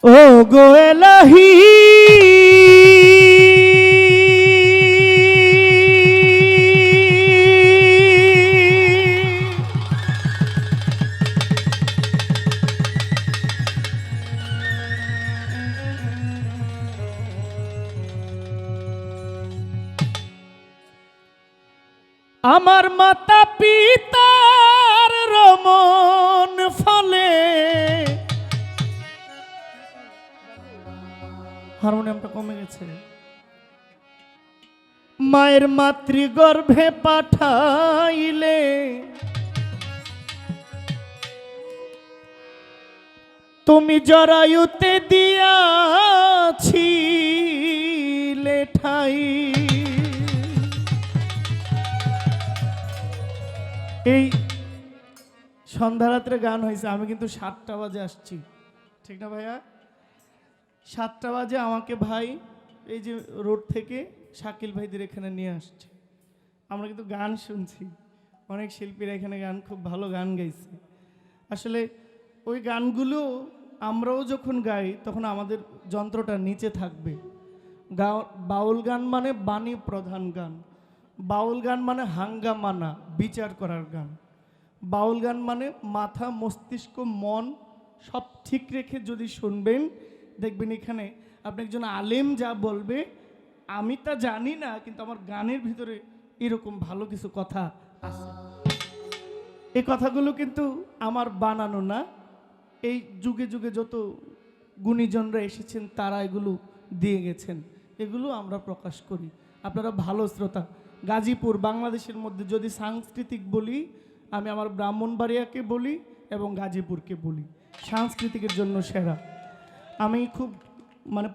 ও গো এলাহি আমার মাতা পিতার রমন ফলে হারমোনিয়ামটা কমে গেছে। মায়ের মাতৃগর্ভে পাঠাইলে তুমি জরায়ুতে দিয়াছিলে ঠাই। এই সন্ধ্যারাত্রে গান হয়েছে, আমি কিন্তু 7টা বাজে আসছি, ঠিক না ভাইয়া? 7টা বাজে আমাকে ভাই এই যে রোড থেকে শাকিল ভাইদের এখানে নিয়ে আসছে। আমরা কিন্তু গান শুনছি, অনেক শিল্পীরা এখানে গান, খুব ভালো গান গাইছে। আসলে ওই গানগুলো আমরাও যখন গাই তখন আমাদের যন্ত্রটা নিচে থাকবে। বাউল গান মানে বাণী প্রধান গান, বাউল গান মানে হাঙ্গামা না, বিচার করার গান। বাউল গান মানে মাথা মস্তিষ্ক মন সব ঠিক রেখে যদি শুনবেন, দেখবেন এখানে আপনি একজন আলেম যা বলবে আমি তা জানি না, কিন্তু আমার গানের ভিতরে এরকম ভালো কিছু কথা আছে। এই কথাগুলো কিন্তু আমার বানানো না, এই যুগে যুগে যত গুণীজনরা এসেছেন তারা এগুলো দিয়ে গেছেন, এগুলো আমরা প্রকাশ করি। আপনারা ভালো শ্রোতা। গাজীপুর বাংলাদেশের মধ্যে যদি সাংস্কৃতিক বলি, আমি আমার ব্রাহ্মণবাড়িয়াকে বলি এবং গাজীপুরকে বলি সাংস্কৃতিকের জন্য সেরা। আমি খুব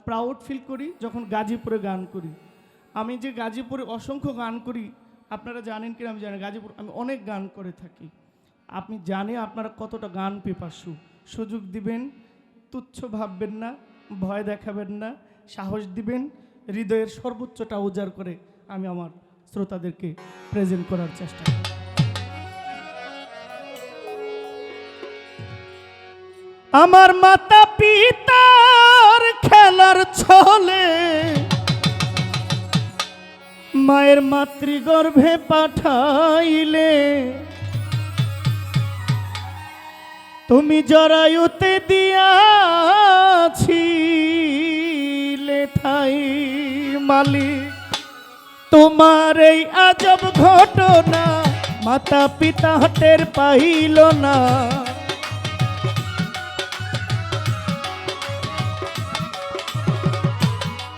প্রাউড ফিল করি যখন গাজীপুরে গান করি। আমি যে গাজীপুরে অসংখ্য গান করি, আপনারা জানেন কিনা আমি জানি, গাজীপুর আমি অনেক গান করে থাকি। আপনি জানেন আপনারা কতটা গান পিপাসু। সুযোগ দিবেন, তুচ্ছ ভাববেন না, ভয় দেখাবেন না, সাহস দিবেন, হৃদয়ের সর্বোচ্চটা উজাড় করে আমি আমার শ্রোতাদেরকে প্রেজেন্ট করার চেষ্টা করি। আমার মাতা পিতার খেলার ছলে মায়ের মাতৃগর্ভে পাঠাইলে তুমি জরায়ুতে দিয়াছিলে ঠাই। মালিক তোমার এই আজব ঘটনা মাতা পিতা টের পাইল না।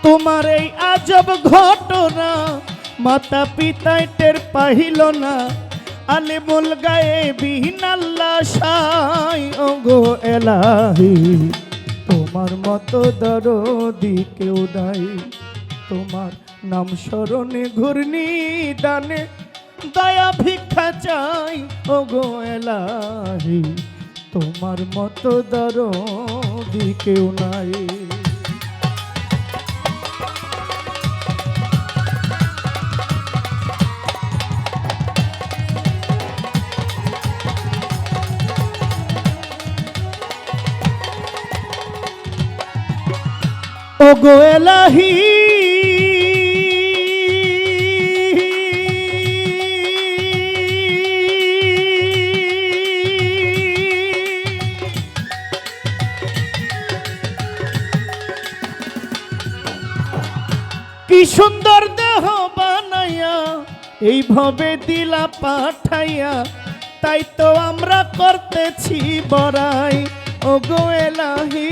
তোমার এই আজব ঘটনা মাতা পিতায় টের পাইল না। আলিমুল গায়েবিন আল্লাহ শাই ওগো এলাহি, তোমার মতো দরদি কেউ নাই। তোমার নাম স্মরণে ঘূর্ণি দানে দয়া ভিক্ষা চাই ওগো এলাহি, তোমার মতো দরদি কেউ নাই। ওগো এলাহি কি সুন্দর দেহ বানাইয়া এইভাবে দিলা পাঠাইয়া, তাই তো আমরা করতেছি বড়াই ওগো এলাহি।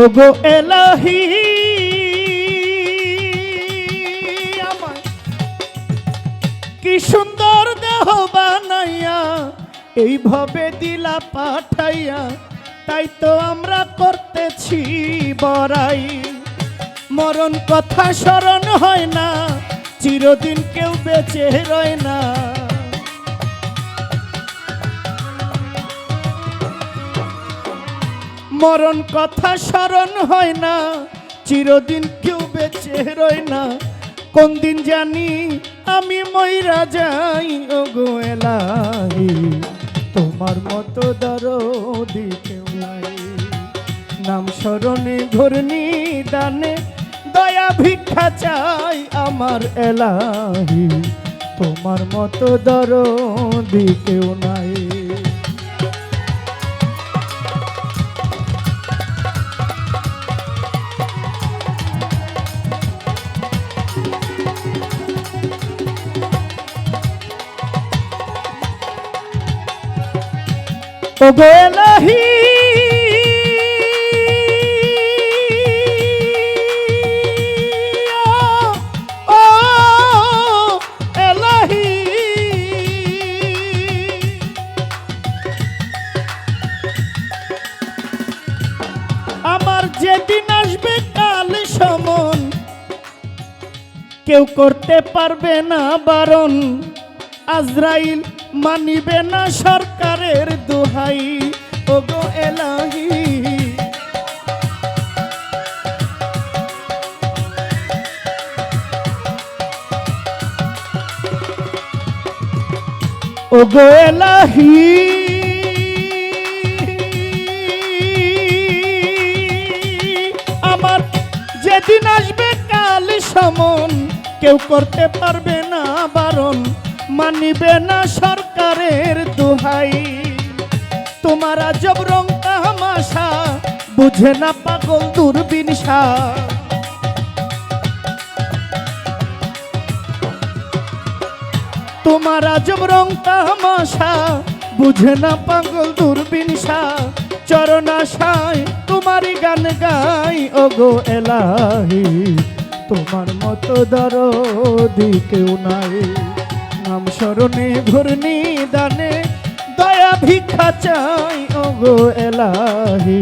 ওগো এলাহি আমার কি সুন্দর দেহ বানাইয়া এইভাবে দিলা পাঠাইয়া, তাই তো আমরা করতেছি বড়াই। মরণ কথা স্মরণ হয় না, চিরদিন কেউ বেঁচে রয় না। মরণ কথা স্মরণ হয় না, চিরদিন কেউ বেঁচে রয় না। কোন দিন জানি আমি মইরা যাই ওগো এলাহি, তোমার মতো দরদি কেউ নাই। নাম স্মরণে ঘূর্ণি দানে দয়া ভিক্ষা চাই আমার এলাহি, তোমার মতো দরদি কেউ নাই। ওগো এলাহি ও এলাহি, আমার যেদিন আসবে কাল সমন, কেউ করতে পারবে না বারণ, আজরাইল মানিবে না সরকারের দোহাই। ওগো এলাহি ওগো এলাহি, আমার যেদিন আসবে কাল সমন, কেউ করতে পারবে না বারণ, মানিবে না সরকারের দোহাই। তোমার আজব রং তামাশা বুঝে না পাগল দূরবীন শাহ, তোমার আজব রং তামাশা বুঝে না পাগল দূরবীন শাহ। চরণাশায় তোমারই গান গাই ওগো এলাহি, তোমার মতো দরদি কেউ নাই। নাম স্মরণে ঘূর্ণি দানে দয়া ভিক্ষা চাই ওগো এলাহি,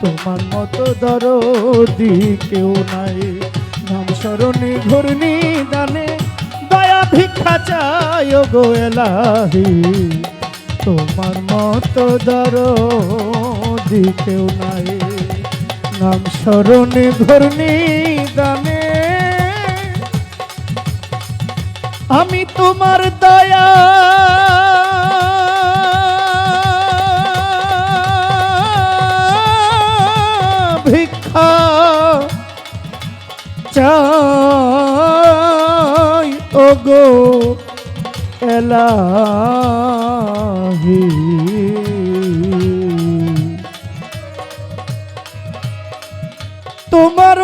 তোমার মতো দরদি কেউ নাই। নাম স্মরণে ঘূর্ণি দানে দয়া ভিক্ষা চাই ওগো এলাহি, তোমার মতো দরদি কেউ নাই। নাম স্মরণে ঘূর্ণি দানে আমি তোমার দয়া ভিক্ষা চাই ওগো এলাহি, তোমার